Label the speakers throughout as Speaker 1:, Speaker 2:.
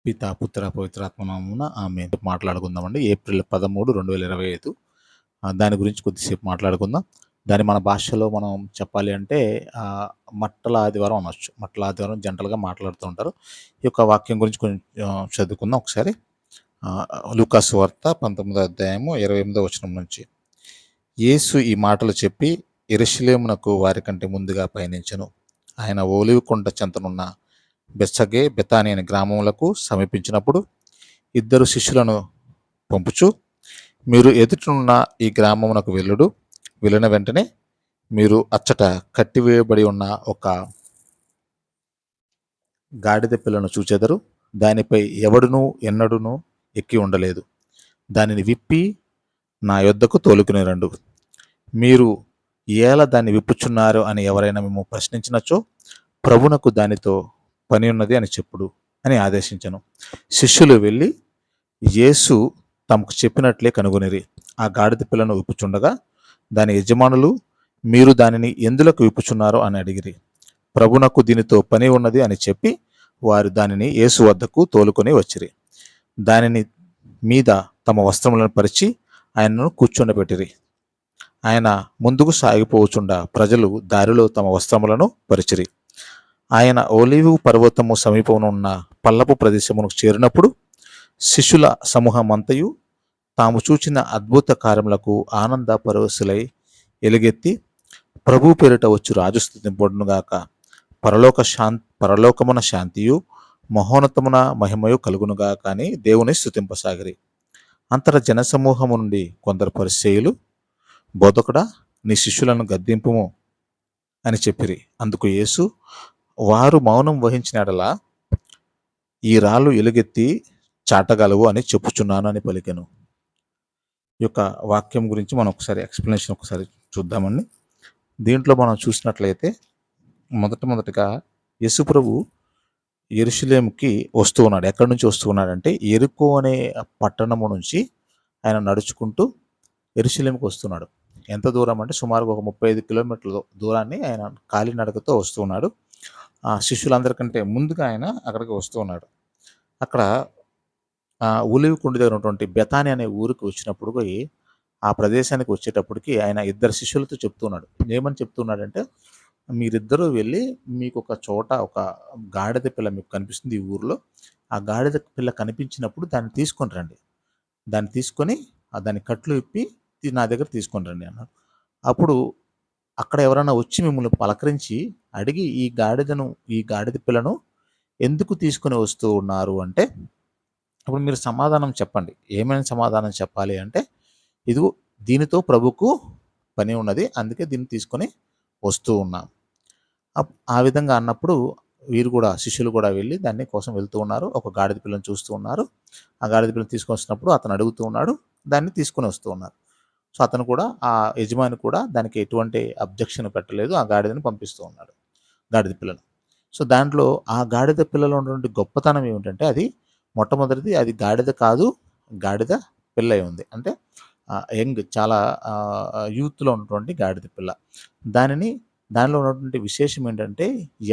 Speaker 1: పితా, పుత్ర, పవిత్రాత్మ నామమున ఆమేన్. మాట్లాడుకుందామండి. ఏప్రిల్ 13, 2025 దాని గురించి కొద్దిసేపు మాట్లాడుకుందాం. దాన్ని మన భాషలో మనం చెప్పాలి అంటే మట్టల ఆదివారం అనొచ్చు. మట్టల ఆదివారం జనరల్‌గా మాట్లాడుతూ ఉంటారు. ఈ యొక్క వాక్యం గురించి కొంచెం చదువుకుందాం ఒకసారి. లూకా సువార్త 19వ అధ్యాయము 28వ వచనం నుంచి. యేసు ఈ మాటలు చెప్పి యెరూషలేమునకు వారికంటే ముందుగా పయనించెను. ఆయన ఒలీవ కొండ చెంతనున్న బెత్సగే, బెతాని అనే గ్రామములకు సమీపించినప్పుడు ఇద్దరు శిష్యులను పంపుచు, మీరు ఎదుటనున్న ఈ గ్రామమునకు వెళ్ళుడు. వెళ్ళిన వెంటనే మీరు అచ్చట కట్టివేయబడి ఉన్న ఒక గాడిద పిల్లను చూచెదరు. దానిపై ఎవడునూ ఎన్నడూనూ ఎక్కి ఉండలేదు. దానిని విప్పి నా యొద్దకు తోలుకుని రండు. మీరు ఏల దాన్ని విప్పుచున్నారు అని ఎవరైనా మేము ప్రశ్నించినచో, ప్రభునకు దానితో పని ఉన్నది అని చెప్పుడు అని ఆదేశించెను. శిష్యులు వెళ్ళి యేసు తమకు చెప్పినట్లే కనుగొనిరి. ఆ గాడిద పిల్లను విప్పుచుండగా దాని యజమానులు, మీరు దానిని ఎందులకు విప్పుచున్నారు అని అడిగిరి. ప్రభునకు దీనితో పని ఉన్నది అని చెప్పి వారు దానిని యేసు వద్దకు తోలుకొని వచ్చిరి. దానిని మీద తమ వస్త్రములను పరిచి ఆయనను కూర్చుండబెట్టిరి. ఆయన ముందుకు సాగిపోవచుండ ప్రజలు దారిలో తమ వస్త్రములను పరిచిరి. ఆయన ఒలీవ పర్వతము సమీపమునున్న పల్లపు ప్రదేశమునకు చేరినప్పుడు శిష్యుల సమూహమంతయు తాము చూచిన అద్భుత కార్యములకు ఆనంద పరవశులై ఎలుగెత్తి, ప్రభు పేరిట వచ్చు రాజు స్తుతింపబడునుగాక, పరలోకమున శాంతియు మహోన్నతమున మహిమయు కలుగునుగాక అని దేవుని స్తుతింపసాగిరి. అంతర జనసమూహము నుండి కొందరు పరిసయ్యులు, బోధకుడా, నీ శిష్యులను గద్దింపుము అని చెప్పిరి. అందుకు యేసు, వారు మౌనం వహించిన యెడల ఈ రాళ్ళు ఎలుగెత్తి చాటగలవు అని చెప్పుచున్నాను అని పలికెను. ఈ యొక్క వాక్యం గురించి మనం ఒకసారి ఎక్స్ప్లెనేషన్ ఒకసారి చూద్దామండి. దీంట్లో మనం చూసినట్లయితే మొదటగా యేసు ప్రభు యెరూషలేముకి వస్తూ ఉన్నాడు. ఎక్కడి నుంచి వస్తూ ఉన్నాడంటే యెరికో అనే పట్టణము నుంచి ఆయన నడుచుకుంటూ యెరూషలేముకి వస్తున్నాడు. ఎంత దూరం అంటే సుమారుగా ఒక 35 కిలోమీటర్ల దూరాన్ని ఆయన కాలినడకతో వస్తూ ఉన్నాడు. శిష్యులందరికంటే ముందుగా ఆయన అక్కడికి వస్తూ ఉన్నాడు. అక్కడ ఒలీవ కొండ దగ్గర ఉన్నటువంటి బెతాని అనే ఊరికి వచ్చినప్పుడు ఆ ప్రదేశానికి వచ్చేటప్పటికి ఆయన ఇద్దరు శిష్యులతో చెప్తున్నాడు. ఏమని చెప్తున్నాడంటే, మీరిద్దరూ వెళ్ళి మీకు ఒక చోట ఒక గాడిద పిల్ల మీకు కనిపిస్తుంది ఈ ఊరిలో. ఆ గాడిద పిల్ల కనిపించినప్పుడు దాన్ని తీసుకొని రండి. దాన్ని తీసుకొని దాని కట్లు విప్పి నా దగ్గర తీసుకొని రండి అన్నాడు. అప్పుడు అక్కడ ఎవరైనా వచ్చి మిమ్మల్ని పలకరించి అడిగి ఈ గాడిద పిల్లను ఎందుకు తీసుకొని వస్తూ ఉన్నారు అంటే, అప్పుడు మీరు సమాధానం చెప్పండి. ఏమైనా సమాధానం చెప్పాలి అంటే, ఇదిగో దీనితో ప్రభుకు పని ఉన్నది, అందుకే దీన్ని తీసుకొని వస్తూ ఉన్నాం. ఆ విధంగా అన్నప్పుడు వీరు కూడా శిష్యులు కూడా వెళ్ళి దాన్ని కోసం వెళ్తూ ఉన్నారు. ఒక గాడిద పిల్లని చూస్తూ ఉన్నారు. ఆ గాడిద పిల్లని తీసుకొని వస్తున్నప్పుడు అతను అడుగుతూ ఉన్నాడు. దాన్ని తీసుకొని వస్తూ ఉన్నారు. సో అతను కూడా ఆ యజమాని కూడా దానికి ఎటువంటి అబ్జెక్షన్ పెట్టలేదు. ఆ గాడిదని పంపిస్తూ ఉన్నాడు, గాడిద పిల్లను. సో దాంట్లో ఆ గాడిద పిల్లలో ఉన్నటువంటి గొప్పతనం ఏమిటంటే, అది మొట్టమొదటిది అది గాడిద కాదు, గాడిద పిల్ల అయి ఉంది. అంటే యంగ్, చాలా యూత్‌లో ఉన్నటువంటి గాడిద పిల్ల. దానిలో ఉన్నటువంటి విశేషం ఏంటంటే,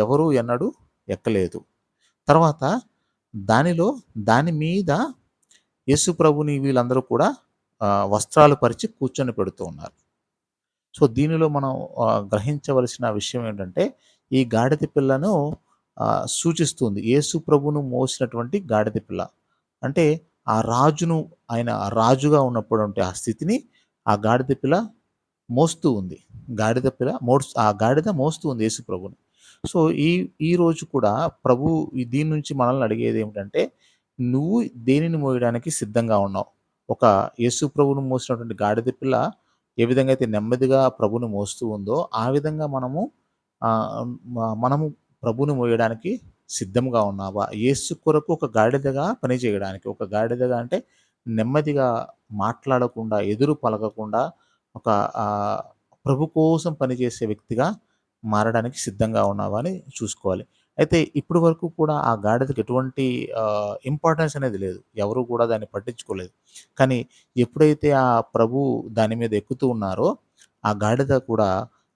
Speaker 1: ఎవరు ఎన్నడూ ఎక్కలేదు. తర్వాత దాని మీద యేసు ప్రభుని వీళ్ళందరూ కూడా వస్త్రాలు పరిచి కూర్చొని పెడుతూ ఉన్నారు. సో దీనిలో మనం గ్రహించవలసిన విషయం ఏంటంటే, ఈ గాడిద పిల్లను సూచిస్తుంది. యేసు ప్రభును మోసినటువంటి గాడిద పిల్ల. అంటే ఆయన రాజుగా ఉన్నప్పుడు ఆ స్థితిని ఆ గాడిద పిల్ల మోస్తూ ఉంది. ఆ గాడిద మోస్తూ ఉంది యేసు ప్రభుని. సో ఈ రోజు కూడా ప్రభు దీని నుంచి మనల్ని అడిగేది ఏమిటంటే, నువ్వు దేనిని మోయడానికి సిద్ధంగా ఉన్నావు? ఒక యేసు ప్రభువును మోసినటువంటి గాడిద పిల్ల ఏ విధంగా అయితే నెమ్మదిగా ప్రభుని మోస్తూ ఉందో, ఆ విధంగా మనము ప్రభుని మోయడానికి సిద్ధంగా ఉన్నావా? యేసు కొరకు ఒక గాడిదగా పని చేయడానికి, ఒక గాడిదగా అంటే నెమ్మదిగా మాట్లాడకుండా, ఎదురు పలకకుండా ఒక ప్రభు కోసం పనిచేసే వ్యక్తిగా మారడానికి సిద్ధంగా ఉన్నావా అని చూసుకోవాలి. అయితే ఇప్పటి వరకు కూడా ఆ గాడిదకి ఎటువంటి ఇంపార్టెన్స్ అనేది లేదు. ఎవరు కూడా దాన్ని పట్టించుకోలేదు. కానీ ఎప్పుడైతే ఆ ప్రభు దాని మీద ఎక్కుతూ ఉన్నారో, ఆ గాడిద కూడా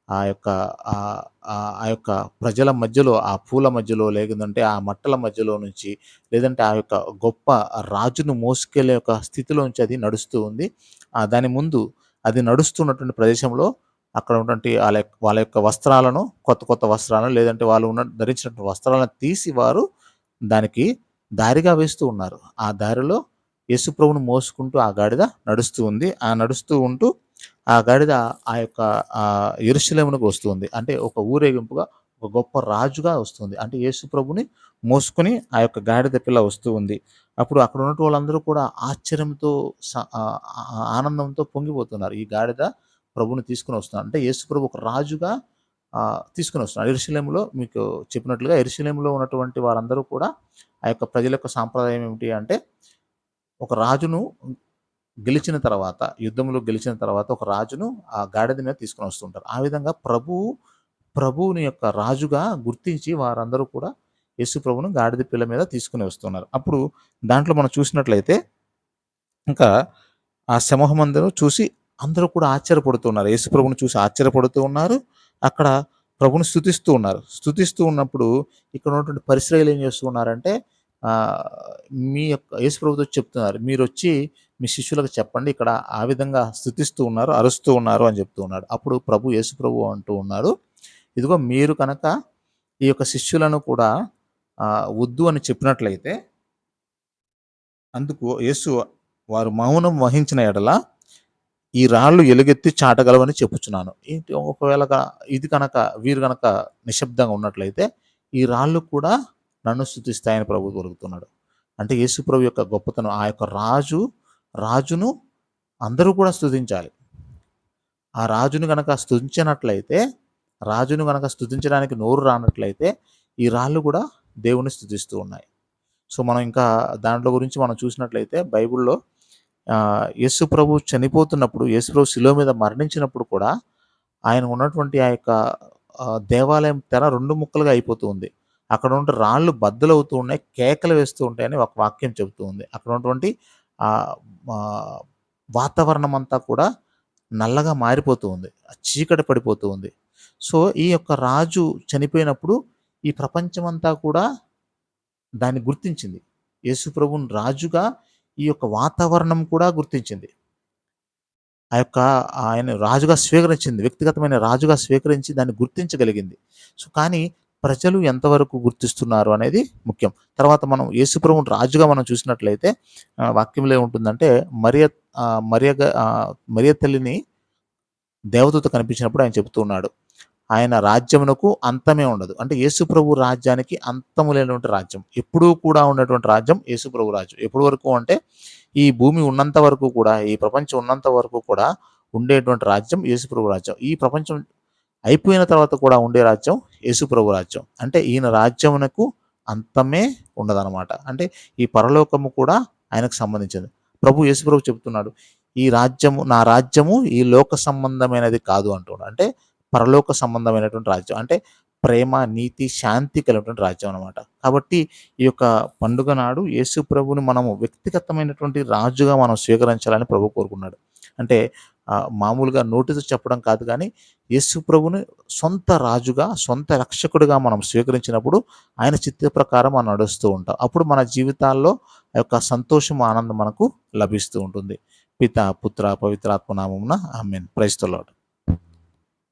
Speaker 1: ఆ యొక్క ఆహ్, ఆ యొక్క ప్రజల మధ్యలో, ఆ పూల మధ్యలో, లేదంటే ఆ మట్టల మధ్యలో నుంచి, లేదంటే ఆ యొక్క గొప్ప రాజును మోసుకెళ్ళే ఒక స్థితిలోంచి అది నడుస్తూ ఉంది. దాని ముందు అది నడుస్తున్నటువంటి ప్రదేశంలో అక్కడ ఉన్నటువంటి వాళ్ళ యొక్క వస్త్రాలను, కొత్త కొత్త వస్త్రాలను, లేదంటే వాళ్ళు ధరించినటువంటి వస్త్రాలను తీసి వారు దానికి దారిగా వేస్తూ ఉన్నారు. ఆ దారిలో యేసుప్రభుని మోసుకుంటూ ఆ గాడిద నడుస్తూ ఉంది. నడుస్తూ ఉంటూ ఆ గాడిద ఆ యొక్క యెరూషలేమునకు వస్తుంది. అంటే ఒక ఊరేగింపుగా, ఒక గొప్ప రాజుగా వస్తుంది. అంటే యేసుప్రభుని మోసుకొని ఆ యొక్క గాడిద పిల్ల వస్తూ ఉంది. అప్పుడు అక్కడ ఉన్నటువంటి వాళ్ళందరూ కూడా ఆశ్చర్యంతో, ఆనందంతో పొంగిపోతున్నారు. ఈ గాడిద ప్రభువుని తీసుకొని వస్తున్నారు. అంటే యేసుప్రభు ఒక రాజుగా తీసుకొని వస్తున్నారు. యెరూషలేములో మీకు చెప్పినట్లుగా యెరూషలేములో ఉన్నటువంటి వారందరూ కూడా ఆ యొక్క ప్రజల యొక్క సాంప్రదాయం ఏమిటి అంటే, ఒక రాజును గెలిచిన తర్వాత, యుద్ధంలో గెలిచిన తర్వాత ఒక రాజును ఆ గాడిద మీద తీసుకొని వస్తుంటారు. ఆ విధంగా ప్రభువుని యొక్క రాజుగా గుర్తించి వారందరూ కూడా యేసు ప్రభువును గాడిద పిల్ల మీద తీసుకొని వస్తున్నారు. అప్పుడు దాంట్లో మనం చూసినట్లయితే ఇంకా ఆ సమూహమందరూ చూసి అందరూ కూడా ఆశ్చర్యపడుతున్నారు. యేసు ప్రభువుని చూసి ఆశ్చర్యపడుతూ ఉన్నారు. అక్కడ ప్రభువుని స్తుతిస్తూ ఉన్నారు. స్తుతిస్తూ ఉన్నప్పుడు ఇక్కడ ఉన్నటువంటి పరిసయ్యులు ఏం చేస్తూ ఉన్నారంటే, ఆహ్, మీ యొక్క యేసు ప్రభుతో చెప్తున్నారు. మీరొచ్చి మీ శిష్యులకు చెప్పండి. ఇక్కడ ఆ విధంగా స్తుతిస్తూ ఉన్నారు, అరుస్తూ ఉన్నారు అని చెప్తూ ఉన్నాడు. అప్పుడు యేసు ప్రభు అంటూ ఉన్నారు, ఇదిగో మీరు కనుక ఈ యొక్క శిష్యులను కూడా వద్దు అని చెప్పినట్లయితే, అందుకు యేసు వారు మౌనం వహించిన ఎడల ఈ రాళ్ళు ఎలుగెత్తి చాటగలవని చెప్పుచున్నాను. ఏంటి ఒకవేళ ఇది కనుక వీరు గనక నిశ్శబ్దంగా ఉన్నట్లయితే ఈ రాళ్ళు కూడా నన్ను స్తుతిస్తాయని ప్రభువు పలుకుతున్నాడు. అంటే యేసు ప్రభు యొక్క గొప్పతనం, ఆ యొక్క రాజును అందరూ కూడా స్తుతించాలి. ఆ రాజును గనక స్తుతించనట్లయితే, రాజును గనక స్తుతించడానికి నోరు రానట్లయితే ఈ రాళ్ళు కూడా దేవుని స్తుతిస్తూ ఉన్నాయి. సో, మనం ఇంకా దాంట్లో గురించి మనం చూసినట్లయితే బైబిల్‌లో యేసు ప్రభు చనిపోతున్నప్పుడు, యేసు ప్రభు శిలువ మీద మరణించినప్పుడు కూడా ఆయన ఉన్నటువంటి ఆ యొక్క దేవాలయం తెర 2 ముక్కలుగా అయిపోతూ ఉంది. అక్కడ ఉన్న రాళ్ళు బద్దలవుతూ ఉన్నాయి, కేకలు వేస్తూ ఉంటాయని ఒక వాక్యం చెబుతూ ఉంది. అక్కడ ఉన్నటువంటి ఆహ్, ఆహ్, వాతావరణం అంతా కూడా నల్లగా మారిపోతూ ఉంది. చీకటి పడిపోతూ ఉంది. సో, ఈ యొక్క రాజు చనిపోయినప్పుడు ఈ ప్రపంచమంతా కూడా దాన్ని గుర్తించింది. యేసు ప్రభువుని రాజుగా ఈ యొక్క వాతావరణం కూడా గుర్తించింది. ఆ యొక్క ఆయన రాజుగా స్వీకరించింది. వ్యక్తిగతమైన రాజుగా స్వీకరించి దాన్ని గుర్తించగలిగింది. సో, కానీ ప్రజలు ఎంతవరకు గుర్తిస్తున్నారు అనేది ముఖ్యం. తర్వాత మనం యేసుప్రభువుని రాజుగా మనం చూసినట్లయితే వాక్యంలో ఏముంటుందంటే, మరియ తల్లిని దేవదూత కనిపించినప్పుడు ఆయన చెప్తూ ఉన్నాడు, ఆయన రాజ్యమునకు అంతమే ఉండదు. అంటే యేసుప్రభు రాజ్యానికి అంతము లేనటువంటి రాజ్యం. ఎప్పుడూ కూడా ఉన్నటువంటి రాజ్యం యేసుప్రభు రాజ్యం. ఎప్పటి వరకు అంటే ఈ భూమి ఉన్నంత వరకు కూడా, ఈ ప్రపంచం ఉన్నంత వరకు కూడా ఉండేటువంటి రాజ్యం యేసుప్రభు రాజ్యం. ఈ ప్రపంచం అయిపోయిన తర్వాత కూడా ఉండే రాజ్యం యేసుప్రభు రాజ్యం. అంటే ఈయన రాజ్యమునకు అంతమే ఉండదనమాట. అంటే ఈ పరలోకము కూడా ఆయనకు సంబంధించింది. యేసుప్రభు చెప్తున్నాడు, ఈ రాజ్యము నా రాజ్యము ఈ లోక సంబంధమైనది కాదు అంటున్నాడు. అంటే పరలోక సంబంధమైనటువంటి రాజ్యం. అంటే ప్రేమ, నీతి, శాంతి కలిగినటువంటి రాజ్యం అనమాట. కాబట్టి ఈ యొక్క పండుగ నాడు యేసు ప్రభుని మనము వ్యక్తిగతమైనటువంటి రాజుగా మనం స్వీకరించాలని ప్రభు కోరుకున్నాడు. అంటే మామూలుగా నోటితో చెప్పడం కాదు కానీ, యేసు ప్రభుని సొంత రాజుగా, సొంత రక్షకుడిగా మనం స్వీకరించినప్పుడు ఆయన చిత్త ప్రకారం మనం నడుస్తూ ఉంటాం. అప్పుడు మన జీవితాల్లో ఆ యొక్క సంతోషం, ఆనందం మనకు లభిస్తూ ఉంటుంది. పిత, పుత్ర, పవిత్రాత్మ నామమున ఆమేన్. Praise the lord.